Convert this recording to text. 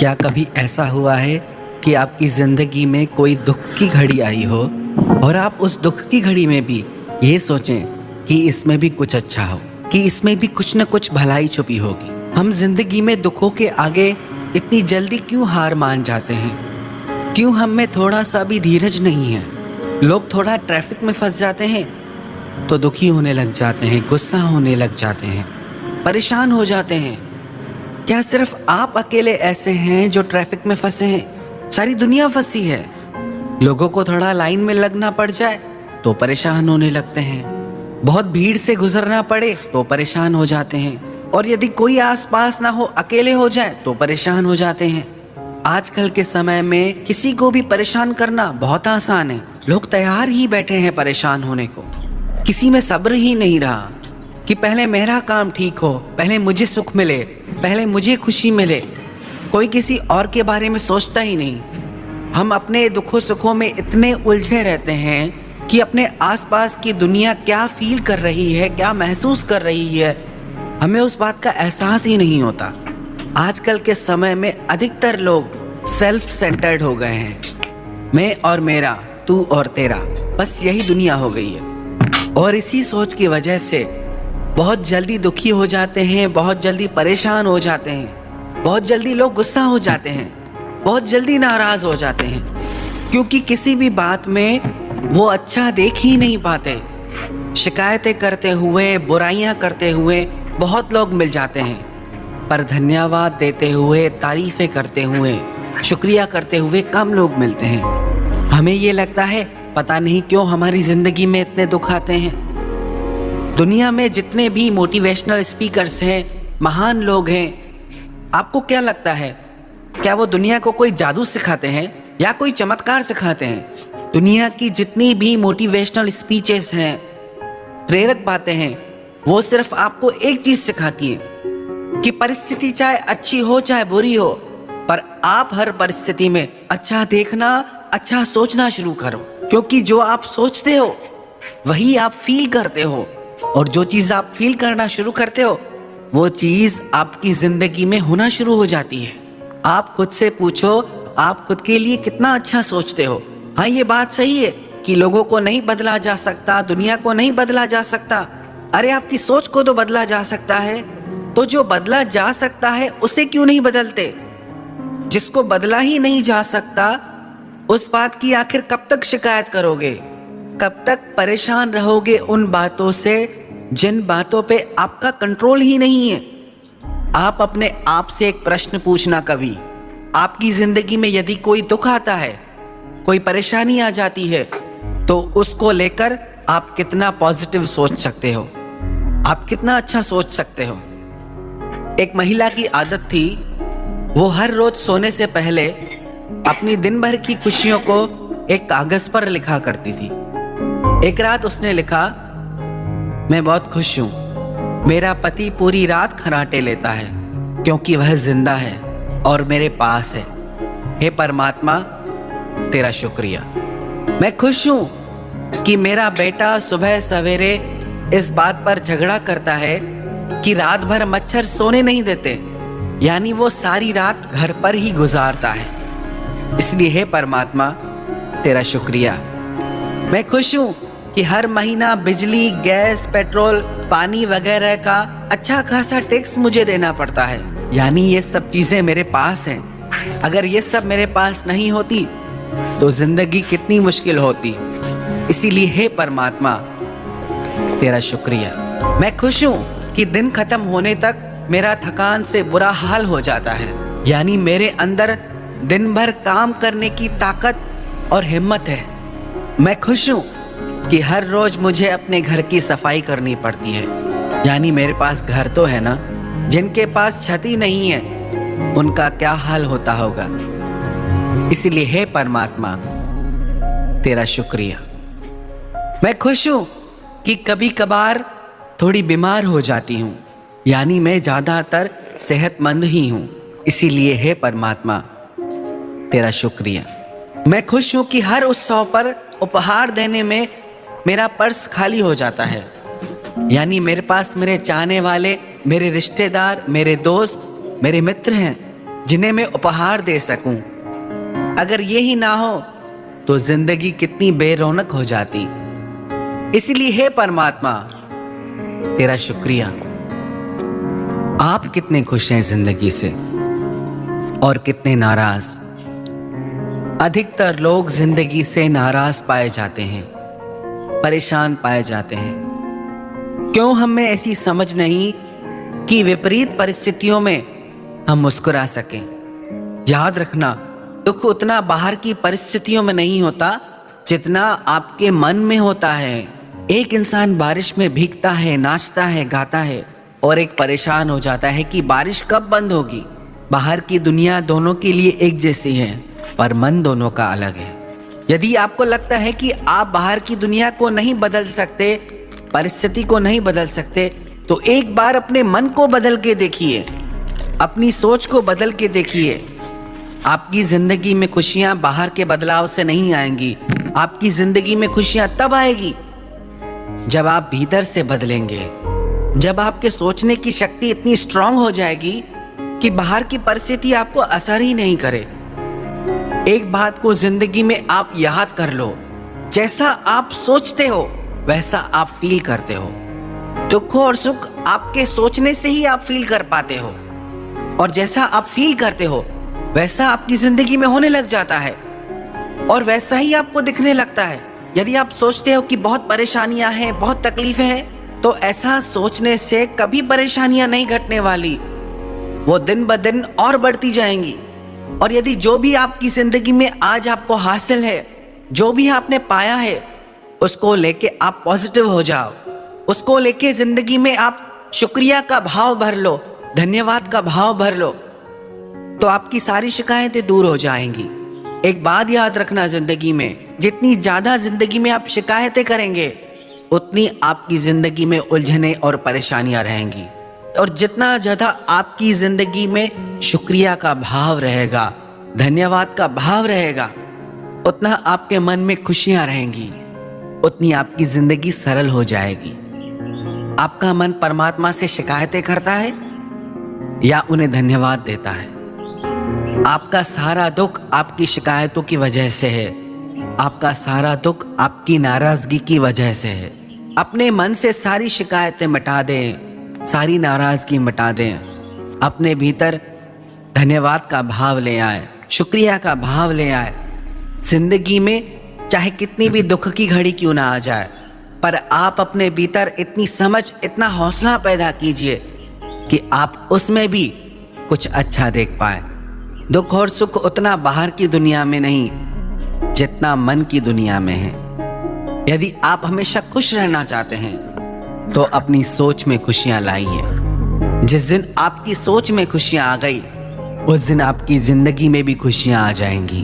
क्या कभी ऐसा हुआ है कि आपकी ज़िंदगी में कोई दुख की घड़ी आई हो और आप उस दुख की घड़ी में भी ये सोचें कि इसमें भी कुछ अच्छा हो, कि इसमें भी कुछ न कुछ भलाई छुपी होगी। हम जिंदगी में दुखों के आगे इतनी जल्दी क्यों हार मान जाते हैं? क्यों हम में थोड़ा सा भी धीरज नहीं है? लोग थोड़ा ट्रैफिक में फंस जाते हैं तो दुखी होने लग जाते हैं, गुस्सा होने लग जाते हैं, परेशान हो जाते हैं। क्या सिर्फ आप अकेले ऐसे हैं जो ट्रैफिक में फंसे हैं? सारी दुनिया फंसी है। लोगों को थोड़ा लाइन में लगना पड़ जाए तो परेशान होने लगते हैं, बहुत भीड़ से गुजरना पड़े तो परेशान हो जाते हैं, और यदि कोई आसपास ना हो, अकेले हो जाए तो परेशान हो जाते हैं। आजकल के समय में किसी को भी परेशान करना बहुत आसान है। लोग तैयार ही बैठे हैं परेशान होने को। किसी में सब्र ही नहीं रहा कि पहले मेरा काम ठीक हो, पहले मुझे सुख मिले, पहले मुझे खुशी मिले। कोई किसी और के बारे में सोचता ही नहीं। हम अपने दुखों सुखों में इतने उलझे रहते हैं कि अपने आसपास की दुनिया क्या फील कर रही है, क्या महसूस कर रही है, हमें उस बात का एहसास ही नहीं होता। आजकल के समय में अधिकतर लोग सेल्फ सेंटर्ड हो गए हैं। मैं और मेरा, तू और तेरा, बस यही दुनिया हो गई है। और इसी सोच की वजह से बहुत जल्दी दुखी हो जाते हैं, बहुत जल्दी परेशान हो जाते हैं, बहुत जल्दी लोग गुस्सा हो जाते हैं, बहुत जल्दी नाराज हो जाते हैं, क्योंकि किसी भी बात में वो अच्छा देख ही नहीं पाते। शिकायतें करते हुए, बुराइयां करते हुए बहुत लोग मिल जाते हैं, पर धन्यवाद देते हुए, तारीफें करते हुए, शुक्रिया करते हुए कम लोग मिलते हैं। हमें ये लगता है पता नहीं क्यों हमारी जिंदगी में इतने दुख आते हैं। दुनिया में जितने भी मोटिवेशनल स्पीकर्स हैं, महान लोग हैं, आपको क्या लगता है, क्या वो दुनिया को कोई जादू सिखाते हैं या कोई चमत्कार सिखाते हैं? दुनिया की जितनी भी मोटिवेशनल स्पीचेस हैं, प्रेरक बातें हैं, वो सिर्फ आपको एक चीज सिखाती हैं कि परिस्थिति चाहे अच्छी हो चाहे बुरी हो, पर आप हर परिस्थिति में अच्छा देखना, अच्छा सोचना शुरू करो, क्योंकि जो आप सोचते हो वही आप फील करते हो, और जो चीज आप फील करना शुरू करते हो वो चीज आपकी जिंदगी में होना शुरू हो जाती है। आप खुद से पूछो, आप खुद के लिए कितना अच्छा सोचते हो? हाँ, ये बात सही है कि लोगों को नहीं बदला जा सकता, दुनिया को नहीं बदला जा सकता। अरे आपकी सोच को तो बदला जा सकता है, तो जो बदला जा सकता है उसे क्यों नहीं बदलते? जिसको बदला ही नहीं जा सकता उस बात की आखिर कब तक शिकायत करोगे? कब तक परेशान रहोगे उन बातों से जिन बातों पे आपका कंट्रोल ही नहीं है? आप अपने आप से एक प्रश्न पूछना कभी, आपकी जिंदगी में यदि कोई दुख आता है, कोई परेशानी आ जाती है, तो उसको लेकर आप कितना पॉजिटिव सोच सकते हो, आप कितना अच्छा सोच सकते हो। एक महिला की आदत थी, वो हर रोज सोने से पहले अपनी दिन भर की खुशियों को एक कागज पर लिखा करती थी। एक रात उसने लिखा, मैं बहुत खुश हूं, मेरा पति पूरी रात खर्राटे लेता है क्योंकि वह जिंदा है और मेरे पास है। हे परमात्मा, तेरा शुक्रिया। मैं खुश हूं कि मेरा बेटा सुबह सवेरे इस बात पर झगड़ा करता है कि रात भर मच्छर सोने नहीं देते, यानी वो सारी रात घर पर ही गुजारता है, इसलिए हे परमात्मा, तेरा शुक्रिया। मैं खुश हूं कि हर महीना बिजली, गैस, पेट्रोल, पानी वगैरह का अच्छा खासा टैक्स मुझे देना पड़ता है, यानी ये सब चीजें मेरे पास हैं। अगर ये सब मेरे पास नहीं होती तो जिंदगी कितनी मुश्किल होती। इसीलिए हे परमात्मा, तेरा शुक्रिया। मैं खुश हूं कि दिन खत्म होने तक मेरा थकान से बुरा हाल हो जाता है, यानी मेरे अंदर दिन भर काम करने की ताकत और हिम्मत है। मैं खुश हूं कि हर रोज मुझे अपने घर की सफाई करनी पड़ती है, यानी मेरे पास घर तो है ना। जिनके पास छत ही नहीं है उनका क्या हाल होता होगा। इसलिए हे परमात्मा, तेरा शुक्रिया। मैं खुश हूं कि कभी कभार थोड़ी बीमार हो जाती हूं, यानी मैं ज्यादातर सेहतमंद ही हूं। इसीलिए हे परमात्मा, तेरा शुक्रिया। मैं खुश हूं कि हर उत्सव पर उपहार देने में मेरा पर्स खाली हो जाता है, यानी मेरे पास मेरे चाहने वाले, मेरे रिश्तेदार, मेरे दोस्त, मेरे मित्र हैं। जिन्हें मैं उपहार दे सकूं। अगर ये ही ना हो तो जिंदगी कितनी बेरौनक हो जाती। इसलिए हे परमात्मा, तेरा शुक्रिया। आप कितने खुश हैं जिंदगी से और कितने नाराज। अधिकतर लोग जिंदगी से नाराज पाए जाते हैं, परेशान पाए जाते हैं। क्यों हमें ऐसी समझ नहीं कि विपरीत परिस्थितियों में हम मुस्कुरा सकें। याद रखना, दुख उतना बाहर की परिस्थितियों में नहीं होता जितना आपके मन में होता है। एक इंसान बारिश में भीगता है, नाचता है, गाता है, और एक परेशान हो जाता है कि बारिश कब बंद होगी। बाहर की दुनिया दोनों के लिए एक जैसी है, पर मन दोनों का अलग है। यदि आपको लगता है कि आप बाहर की दुनिया को नहीं बदल सकते, परिस्थिति को नहीं बदल सकते, तो एक बार अपने मन को बदल के देखिए, अपनी सोच को बदल के देखिए। आपकी जिंदगी में खुशियां बाहर के बदलाव से नहीं आएंगी। आपकी जिंदगी में खुशियां तब आएगी जब आप भीतर से बदलेंगे, जब आपके सोचने की शक्ति इतनी स्ट्रांग हो जाएगी कि बाहर की परिस्थिति आपको असर ही नहीं करे। एक बात को जिंदगी में आप याद कर लो, जैसा आप सोचते हो वैसा आप फील करते हो। दुख और सुख आपके सोचने से ही आप फील कर पाते हो, और जैसा आप फील करते हो वैसा आपकी जिंदगी में होने लग जाता है, और वैसा ही आपको दिखने लगता है। यदि आप सोचते हो कि बहुत परेशानियां हैं, बहुत तकलीफें हैं, तो ऐसा सोचने से कभी परेशानियां नहीं घटने वाली, वो दिन ब दिन और बढ़ती जाएंगी। और यदि जो भी आपकी जिंदगी में आज आपको हासिल है, जो भी आपने पाया है, उसको लेके आप पॉजिटिव हो जाओ। उसको लेके जिंदगी में आप शुक्रिया का भाव भर लो, धन्यवाद का भाव भर लो, तो आपकी सारी शिकायतें दूर हो जाएंगी। एक बात याद रखना, जिंदगी में जितनी ज्यादा जिंदगी में आप शिकायतें करेंगे, उतनी आपकी जिंदगी में उलझने और परेशानियां रहेंगी। और जितना ज्यादा आपकी जिंदगी में शुक्रिया का भाव रहेगा, धन्यवाद का भाव रहेगा, उतना आपके मन में खुशियां रहेंगी, उतनी आपकी जिंदगी सरल हो जाएगी। आपका मन परमात्मा से शिकायतें करता है या उन्हें धन्यवाद देता है? आपका सारा दुख आपकी शिकायतों की वजह से है। आपका सारा दुख आपकी नाराजगी की वजह से है। अपने मन से सारी शिकायतें मिटा दें, सारी नाराजगी मिटा दें। अपने भीतर धन्यवाद का भाव ले आए, शुक्रिया का भाव ले आए। जिंदगी में चाहे कितनी भी दुख की घड़ी क्यों ना आ जाए, पर आप अपने भीतर इतनी समझ, इतना हौसला पैदा कीजिए कि आप उसमें भी कुछ अच्छा देख पाए। दुख और सुख उतना बाहर की दुनिया में नहीं जितना मन की दुनिया में है। यदि आप हमेशा खुश रहना चाहते हैं तो अपनी सोच में खुशियां लाइए। जिस दिन आपकी सोच में खुशियां आ गई, उस दिन आपकी जिंदगी में भी खुशियां आ जाएंगी।